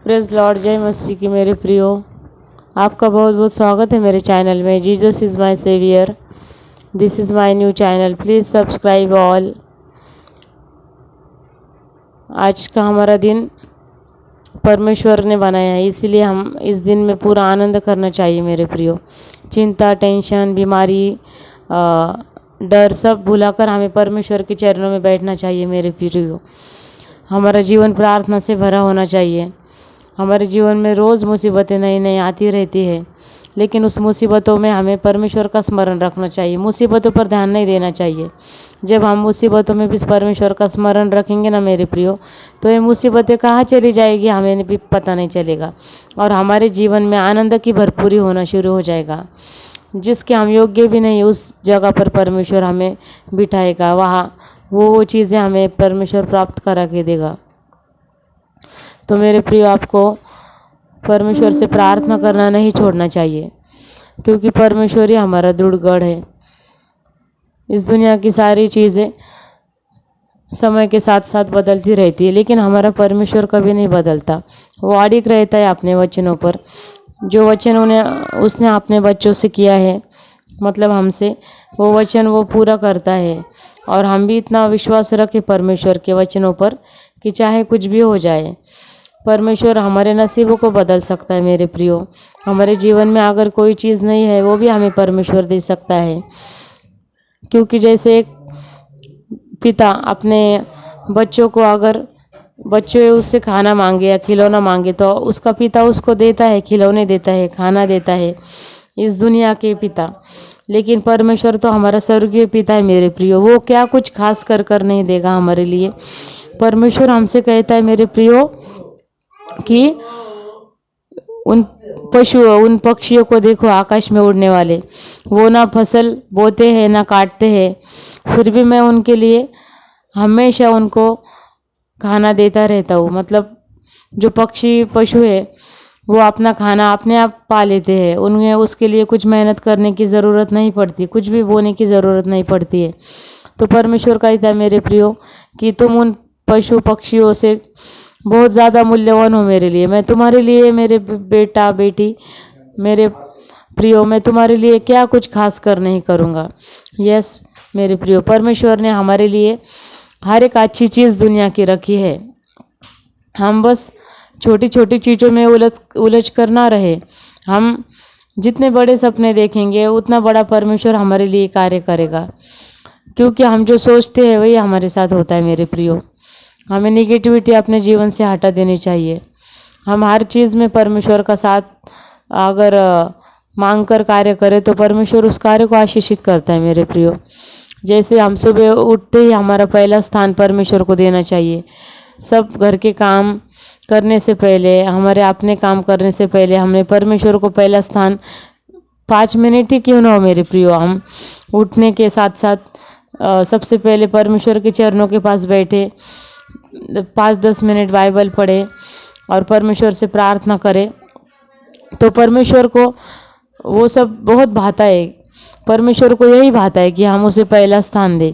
Praise Lord, जय मसीह की मेरे प्रियो। आपका बहुत बहुत स्वागत है मेरे चैनल में। Jesus is my saviour, this is my new channel, please subscribe all. आज का हमारा दिन परमेश्वर ने बनाया है, इसीलिए हम इस दिन में पूरा आनंद करना चाहिए मेरे प्रियो। चिंता, टेंशन, बीमारी, डर सब भुलाकर हमें परमेश्वर के चरणों में बैठना चाहिए मेरे प्रियो। हमारा जीवन प्रार्थना से भरा होना चाहिए। हमारे जीवन में रोज़ मुसीबतें नई नई आती रहती है, लेकिन उस मुसीबतों में हमें परमेश्वर का स्मरण रखना चाहिए। मुसीबतों पर ध्यान नहीं देना चाहिए। जब हम मुसीबतों में भी परमेश्वर का स्मरण रखेंगे ना मेरे प्रियो, तो ये मुसीबतें कहाँ चली जाएगी हमें भी पता नहीं चलेगा, और हमारे जीवन में आनंद की भरपूरी होना शुरू हो जाएगा। जिसके हम योग्य भी नहीं, उस जगह पर परमेश्वर हमें बिठाएगा। वहाँ वो चीज़ें हमें परमेश्वर प्राप्त करा के देगा। तो मेरे प्रियो, आपको परमेश्वर से प्रार्थना करना नहीं छोड़ना चाहिए, क्योंकि परमेश्वर ही हमारा दृढ़ गढ़ है। इस दुनिया की सारी चीज़ें समय के साथ साथ बदलती रहती है, लेकिन हमारा परमेश्वर कभी नहीं बदलता। वो अडिग रहता है अपने वचनों पर। जो वचन उसने अपने बच्चों से किया है, मतलब हमसे, वो वचन वो पूरा करता है। और हम भी इतना विश्वास रखें परमेश्वर के वचनों पर कि चाहे कुछ भी हो जाए, परमेश्वर हमारे नसीबों को बदल सकता है मेरे प्रियो। हमारे जीवन में अगर कोई चीज़ नहीं है, वो भी हमें परमेश्वर दे सकता है। क्योंकि जैसे एक पिता अपने बच्चों को, अगर बच्चे उससे खाना मांगे या खिलौना मांगे, तो उसका पिता उसको देता है, खिलौने देता है, खाना देता है, इस दुनिया के पिता। लेकिन परमेश्वर तो हमारा स्वर्गीय पिता है मेरे प्रियो। वो क्या कुछ खास कर नहीं देगा हमारे लिए। परमेश्वर हमसे कहता है मेरे प्रियो कि उन उन पक्षियों को देखो, आकाश में उड़ने वाले, वो ना फसल बोते हैं ना काटते हैं, फिर भी मैं उनके लिए हमेशा उनको खाना देता रहता हूँ। मतलब जो पशु है, वो अपना खाना अपने आप पा लेते हैं। उन्हें उसके लिए कुछ मेहनत करने की ज़रूरत नहीं पड़ती, कुछ भी बोने की ज़रूरत नहीं पड़ती है। तो परमेश्वर कहता है मेरे प्रियो कि तुम उन पशु पक्षियों से बहुत ज़्यादा मूल्यवान हो मेरे लिए। मैं तुम्हारे लिए, मेरे बेटा बेटी, मेरे प्रियो, मैं तुम्हारे लिए क्या कुछ खास कर नहीं करूँगा। यस मेरे प्रियो, परमेश्वर ने हमारे लिए हर एक अच्छी चीज़ दुनिया की रखी है। हम बस छोटी छोटी चीज़ों में उलझ कर ना रहे। हम जितने बड़े सपने देखेंगे, उतना बड़ा परमेश्वर हमारे लिए कार्य करेगा। क्योंकि हम जो सोचते हैं वही हमारे साथ होता है मेरे प्रियो। हमें नेगेटिविटी अपने जीवन से हटा देनी चाहिए। हम हर चीज़ में परमेश्वर का साथ अगर मांग कर कार्य करें, तो परमेश्वर उस कार्य को आशीषित करता है मेरे प्रियो। जैसे हम सुबह उठते ही हमारा पहला स्थान परमेश्वर को देना चाहिए। सब घर के काम करने से पहले, हमारे अपने काम करने से पहले, हमें परमेश्वर को पहला स्थान 5 मिनट ही क्यों ना हो मेरे प्रियो, हम उठने के साथ साथ सबसे पहले परमेश्वर के चरणों के पास बैठे 5-10 मिनट बाइबल पढ़े और परमेश्वर से प्रार्थना करें, तो परमेश्वर को वो सब बहुत भाता है। परमेश्वर को यही भाता है कि हम उसे पहला स्थान दें।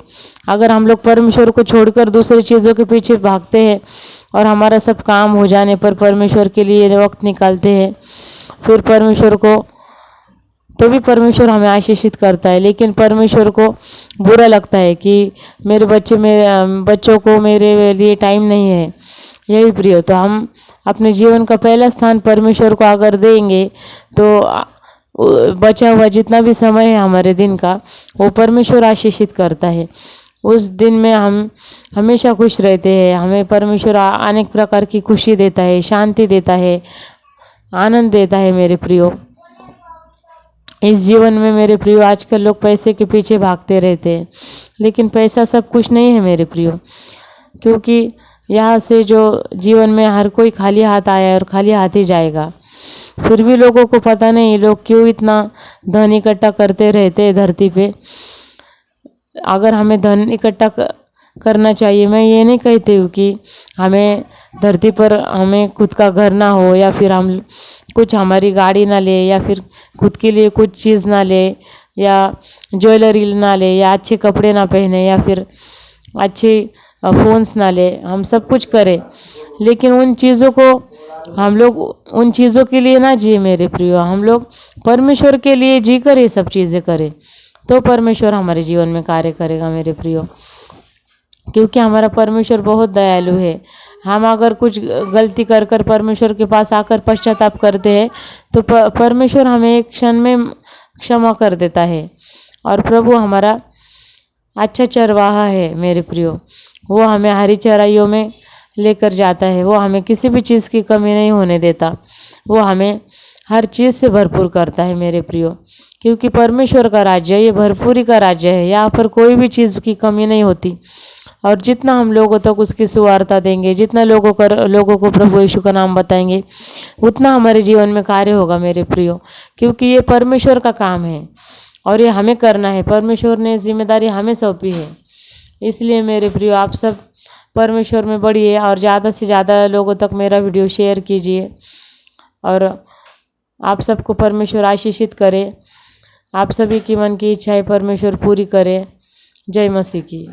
अगर हम लोग परमेश्वर को छोड़कर दूसरी चीज़ों के पीछे भागते हैं और हमारा सब काम हो जाने पर परमेश्वर के लिए वक्त निकालते हैं, फिर परमेश्वर को, तो भी परमेश्वर हमें आशीषित करता है। लेकिन परमेश्वर को बुरा लगता है कि मेरे बच्चों को मेरे लिए टाइम नहीं है। यही प्रियो, तो हम अपने जीवन का पहला स्थान परमेश्वर को अगर देंगे, तो बचा हुआ जितना भी समय है हमारे दिन का, वो परमेश्वर आशीषित करता है। उस दिन में हम हमेशा खुश रहते हैं। हमें परमेश्वर अनेक प्रकार की खुशी देता है, शांति देता है, आनंद देता है मेरे प्रियो। इस जीवन में मेरे प्रियो, आजकल लोग पैसे के पीछे भागते रहते हैं, लेकिन पैसा सब कुछ नहीं है मेरे प्रियो। क्योंकि यहाँ से जो जीवन में हर कोई खाली हाथ आया है और खाली हाथ ही जाएगा। फिर भी लोगों को पता नहीं, लोग क्यों इतना धन इकट्ठा करते रहते हैं धरती पे। अगर हमें धन इकट्ठा करना चाहिए, मैं ये नहीं कहती हूँ कि हमें धरती पर हमें खुद का घर ना हो, या फिर हम कुछ हमारी गाड़ी ना ले, या फिर खुद के लिए कुछ चीज़ ना ले, या ज्वेलरी ना ले, या अच्छे कपड़े ना पहने, या फिर अच्छे फ़ोन्स ना ले। हम सब कुछ करें, लेकिन उन चीज़ों को हम लोग उन चीज़ों के लिए ना जिए मेरे प्रियो, हम लोग परमेश्वर के लिए जी कर ये सब चीज़ें करें, तो परमेश्वर हमारे जीवन में कार्य करेगा मेरे प्रियो। क्योंकि हमारा परमेश्वर बहुत दयालु है। हम अगर कुछ गलती कर कर परमेश्वर के पास आकर पश्चाताप करते हैं तो परमेश्वर हमें एक क्षण में क्षमा कर देता है। और प्रभु हमारा अच्छा चरवाहा है मेरे प्रियो, वो हमें हरी चराइयों में लेकर जाता है, वो हमें किसी भी चीज़ की कमी नहीं होने देता, वो हमें हर चीज़ से भरपूर करता है मेरे प्रियो। क्योंकि परमेश्वर का राज्य ये भरपूरी का राज्य है, यहाँ पर कोई भी चीज़ की कमी नहीं होती। और जितना हम लोगों तक उसकी सुवार्ता देंगे, जितना लोगों को प्रभु यीशु का नाम बताएंगे, उतना हमारे जीवन में कार्य होगा मेरे प्रियो। क्योंकि ये परमेश्वर का काम है और ये हमें करना है, परमेश्वर ने जिम्मेदारी हमें सौंपी है। इसलिए मेरे प्रियो आप सब परमेश्वर में बढ़िए और ज़्यादा से ज़्यादा लोगों तक मेरा वीडियो शेयर कीजिए और आप सबको परमेश्वर आशीषित करे। आप सभी की मन की इच्छाएं परमेश्वर पूरी करे। जय मसीह की।